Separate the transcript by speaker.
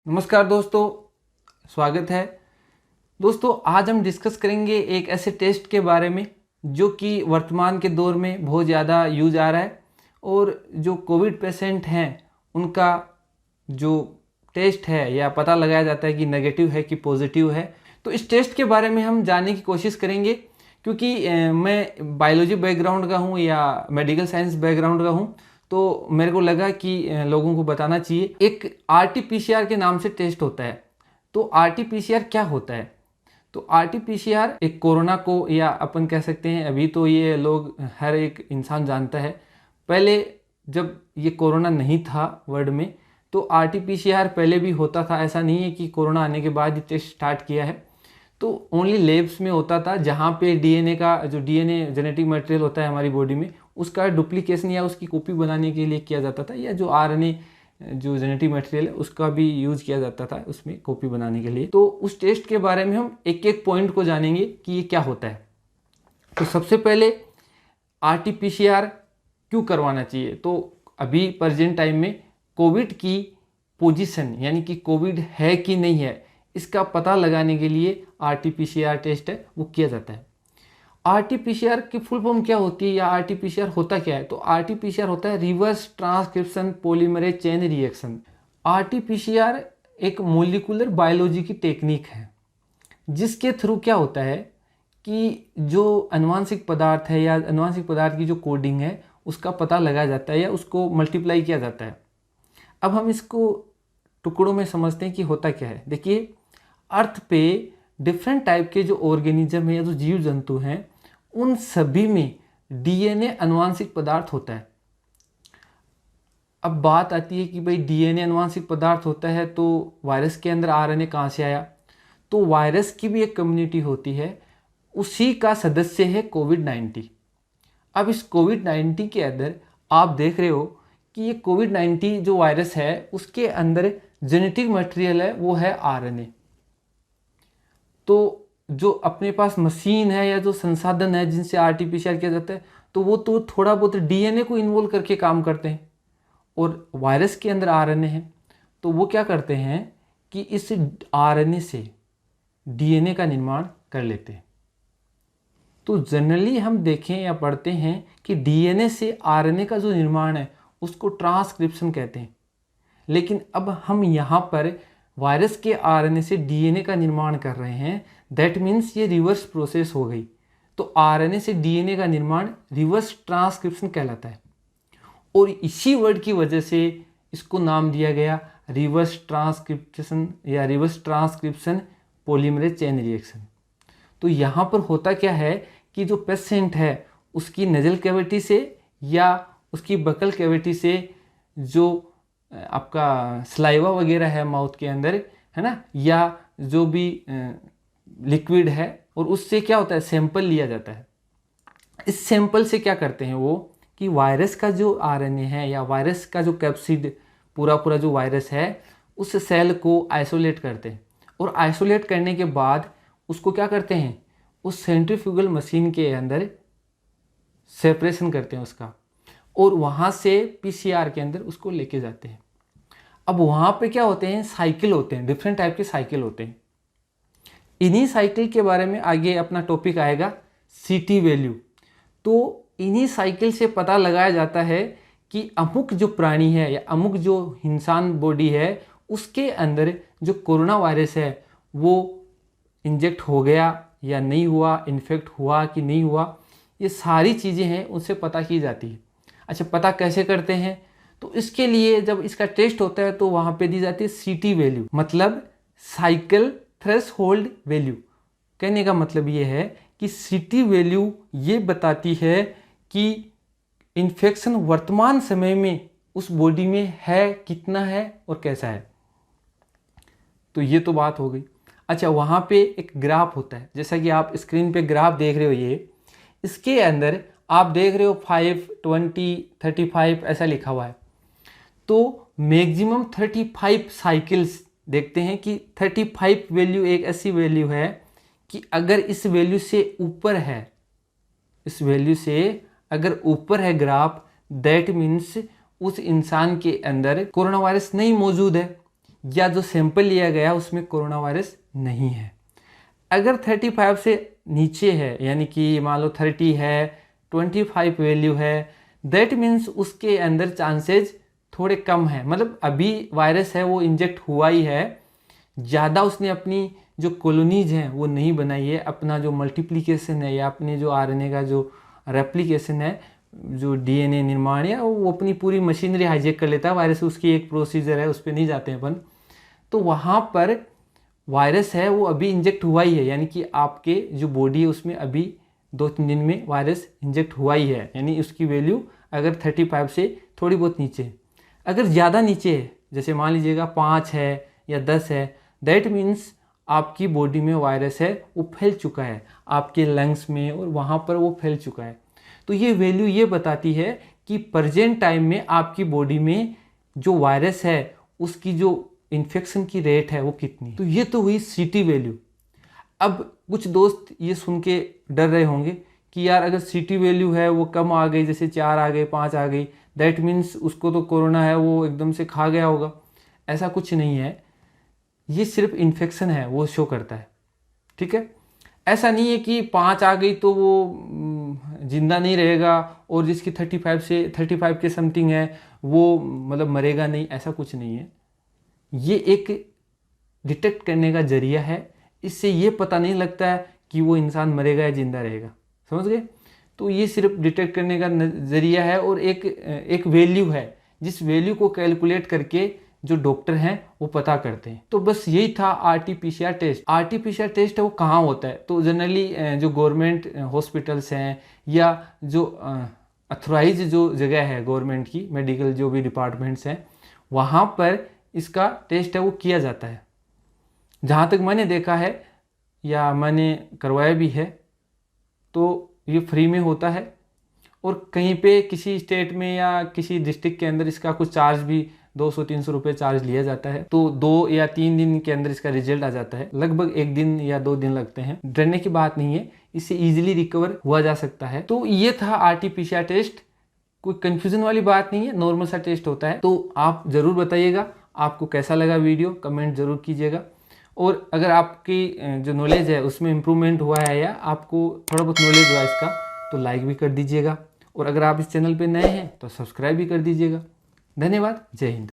Speaker 1: नमस्कार दोस्तों, स्वागत है। दोस्तों, आज हम डिस्कस करेंगे एक ऐसे टेस्ट के बारे में जो कि वर्तमान के दौर में बहुत ज़्यादा यूज आ रहा है और जो कोविड पेशेंट हैं उनका जो टेस्ट है या पता लगाया जाता है कि नेगेटिव है कि पॉजिटिव है। तो इस टेस्ट के बारे में हम जानने की कोशिश करेंगे क्योंकि मैं बायोलॉजी बैकग्राउंड का हूँ या मेडिकल साइंस बैकग्राउंड का हूँ, तो मेरे को लगा कि लोगों को बताना चाहिए। एक RT-PCR के नाम से टेस्ट होता है। तो RT-PCR क्या होता है? तो RT-PCR एक कोरोना को, या अपन कह सकते हैं अभी तो ये लोग हर एक इंसान जानता है, पहले जब ये कोरोना नहीं था वर्ल्ड में तो RT-PCR पहले भी होता था। ऐसा नहीं है कि कोरोना आने के बाद ये टेस्ट स्टार्ट किया है। तो ओनली लैब्स में होता था जहाँ पे DNA का जो DNA जेनेटिक मटेरियल होता है हमारी बॉडी में, उसका डुप्लीकेशन या उसकी कॉपी बनाने के लिए किया जाता था, या जो RNA जो जेनेटिक मटेरियल है उसका भी यूज किया जाता था उसमें कॉपी बनाने के लिए। तो उस टेस्ट के बारे में हम एक एक पॉइंट को जानेंगे कि ये क्या होता है। तो सबसे पहले RT-PCR क्यों करवाना चाहिए? तो अभी प्रेजेंट टाइम में कोविड की पोजीशन यानी कि कोविड है कि नहीं है इसका पता लगाने के लिए RT-PCR टेस्ट है वो किया जाता है। RT-PCR की फुल फॉर्म क्या होती है या RT-PCR होता क्या है? तो RT-PCR होता है reverse transcription polymerase chain reaction. RT-PCR एक मोलिकुलर बायोलॉजी की टेक्निक है जिसके थ्रू क्या होता है कि जो अनुवांशिक पदार्थ है या अनुवांशिक पदार्थ की जो कोडिंग है उसका पता लगाया जाता है या उसको मल्टीप्लाई किया जाता है। अब हम इसको टुकड़ों में समझते हैं कि होता क्या है। देखिए, अर्थ पे डिफरेंट टाइप के जो ऑर्गेनिज्म है या जो जीव जंतु हैं उन सभी में DNA अनुवांशिक पदार्थ होता है। अब बात आती है कि भाई DNA अनुवांशिक पदार्थ होता है तो वायरस के अंदर RNA कहाँ से आया? तो वायरस की भी एक कम्युनिटी होती है, उसी का सदस्य है कोविड-19। अब इस कोविड-19 के अंदर आप देख रहे हो कि ये कोविड-19 जो वायरस है उसके अंदर जेनेटिक मटेरियल है वो है RNA। तो जो अपने पास मशीन है या जो संसाधन है जिनसे RT-PCR किया जाता है तो वो तो थोड़ा बहुत DNA को इन्वॉल्व करके काम करते हैं, और वायरस के अंदर RNA है तो वो क्या करते हैं कि इस RNA से DNA का निर्माण कर लेते हैं। तो जनरली हम देखें या पढ़ते हैं कि DNA से RNA का जो निर्माण है उसको ट्रांसक्रिप्शन कहते हैं, लेकिन अब हम यहाँ पर वायरस के RNA से DNA का निर्माण कर रहे हैं। दैट मीन्स ये रिवर्स प्रोसेस हो गई। तो RNA से DNA का निर्माण रिवर्स ट्रांसक्रिप्शन कहलाता है, और इसी वर्ड की वजह से इसको नाम दिया गया रिवर्स ट्रांसक्रिप्शन या reverse transcription polymerase chain reaction. तो यहाँ पर होता क्या है कि जो पेशेंट है उसकी नजल कैविटी से या उसकी बकल कैविटी से जो आपका सलाइवा वगैरह है माउथ के अंदर, है ना, या जो भी लिक्विड है, और उससे क्या होता है सैंपल लिया जाता है। इस सैंपल से क्या करते हैं वो कि वायरस का जो RNA है या वायरस का जो कैप्सिड पूरा जो वायरस है उस सेल को आइसोलेट करते हैं, और आइसोलेट करने के बाद उसको क्या करते हैं उस सेंट्रीफ्यूगल मशीन के अंदर सेपरेशन करते हैं उसका, और वहाँ से PCR के अंदर उसको लेके जाते हैं। अब वहाँ पे क्या होते हैं साइकिल होते हैं, डिफरेंट टाइप के साइकिल होते हैं। इन्हीं साइकिल के बारे में आगे अपना टॉपिक आएगा CT वैल्यू। तो इन्हीं साइकिल से पता लगाया जाता है कि अमुक जो प्राणी है या अमुक जो इंसान बॉडी है उसके अंदर जो कोरोना वायरस है वो इंजेक्ट हो गया या नहीं हुआ, इन्फेक्ट हुआ कि नहीं हुआ, ये सारी चीज़ें हैं उनसे पता की जाती है। अच्छा, पता कैसे करते हैं? तो इसके लिए जब इसका टेस्ट होता है तो वहाँ पे दी जाती है CT वैल्यू, मतलब साइकिल थ्रेशोल्ड वैल्यू। कहने का मतलब ये है कि CT वैल्यू ये बताती है कि इन्फेक्शन वर्तमान समय में उस बॉडी में है, कितना है और कैसा है। तो ये तो बात हो गई। अच्छा, वहाँ पे एक ग्राफ होता है, जैसा कि आप स्क्रीन पे ग्राफ देख रहे हो, ये इसके अंदर आप देख रहे हो 5, 20, 35 ऐसा लिखा हुआ है। तो मैक्सिमम 35 साइकिल्स देखते हैं कि 35 वैल्यू एक ऐसी वैल्यू है कि अगर इस वैल्यू से ऊपर है, इस वैल्यू से अगर ऊपर है ग्राफ, दैट मीन्स उस इंसान के अंदर कोरोना वायरस नहीं मौजूद है, या जो सैंपल लिया गया उसमें कोरोना वायरस नहीं है। अगर 35 से नीचे है, यानी कि मान लो 30 है, 25 वैल्यू है, दैट मीन्स उसके अंदर चांसेज थोड़े कम है। मतलब अभी वायरस है वो इंजेक्ट हुआ ही है, ज़्यादा उसने अपनी जो कॉलोनीज हैं वो नहीं बनाई है, अपना जो मल्टीप्लिकेशन है या अपने जो आरएनए का जो रेप्लिकेशन है, जो डीएनए निर्माण है, वो अपनी पूरी मशीनरी हाईजेक कर लेता है। वायरस उसकी एक प्रोसीजर है, उस पर नहीं जाते हैं अपन। तो वहाँ पर वायरस है वो अभी इंजेक्ट हुआ ही है, यानी कि आपके जो बॉडी है उसमें अभी 2-3 दिन में वायरस इंजेक्ट हुआ ही है, यानी उसकी वैल्यू अगर 35 से थोड़ी बहुत नीचे है। अगर ज़्यादा नीचे है, जैसे मान लीजिएगा 5 है या 10 है, दैट मीन्स आपकी बॉडी में वायरस है वो फैल चुका है, आपके लंग्स में और वहाँ पर वो फैल चुका है। तो ये वैल्यू ये बताती है कि प्रेजेंट टाइम में आपकी बॉडी में जो वायरस है उसकी जो इन्फेक्शन की रेट है वो कितनी। तो ये तो हुई सीटी वैल्यू। अब कुछ दोस्त ये सुन के डर रहे होंगे कि यार अगर सीटी वैल्यू है वो कम आ गई, जैसे 4 आ गई, 5 आ गई, दैट मीन्स उसको तो कोरोना है वो एकदम से खा गया होगा। ऐसा कुछ नहीं है, ये सिर्फ इन्फेक्शन है वो शो करता है, ठीक है। ऐसा नहीं है कि 5 आ गई तो वो जिंदा नहीं रहेगा और जिसकी 35 के समथिंग है वो मतलब मरेगा नहीं, ऐसा कुछ नहीं है। ये एक डिटेक्ट करने का जरिया है, इससे ये पता नहीं लगता है कि वो इंसान मरेगा या जिंदा रहेगा, समझ गए। तो ये सिर्फ डिटेक्ट करने का जरिया है और एक वैल्यू है, जिस वैल्यू को कैलकुलेट करके जो डॉक्टर हैं वो पता करते हैं। तो बस यही था आरटीपीसीआर टेस्ट। आरटीपीसीआर टेस्ट है वो कहाँ होता है, तो जनरली जो गवर्नमेंट हॉस्पिटल्स हैं या जो अथोराइज जो जगह है गवर्नमेंट की, मेडिकल जो भी डिपार्टमेंट्स हैं, वहाँ पर इसका टेस्ट है वो किया जाता है। जहाँ तक मैंने देखा है या मैंने करवाया भी है तो ये फ्री में होता है, और कहीं पे किसी स्टेट में या किसी डिस्ट्रिक्ट के अंदर इसका कुछ चार्ज भी 200-300 रुपये चार्ज लिया जाता है। तो 2 या 3 दिन के अंदर इसका रिजल्ट आ जाता है, लगभग 1 दिन या 2 दिन लगते हैं। डरने की बात नहीं है, इससे इजीली रिकवर हुआ जा सकता है। तो ये था आरटीपीसीआर टेस्ट, कोई कंफ्यूजन वाली बात नहीं है, नॉर्मल सा टेस्ट होता है। तो आप ज़रूर बताइएगा आपको कैसा लगा वीडियो, कमेंट ज़रूर कीजिएगा। और अगर आपकी जो नॉलेज है उसमें इम्प्रूवमेंट हुआ है या आपको थोड़ा बहुत नॉलेज हुआ इसका, तो लाइक भी कर दीजिएगा। और अगर आप इस चैनल पे नए हैं तो सब्सक्राइब भी कर दीजिएगा। धन्यवाद, जय हिंद।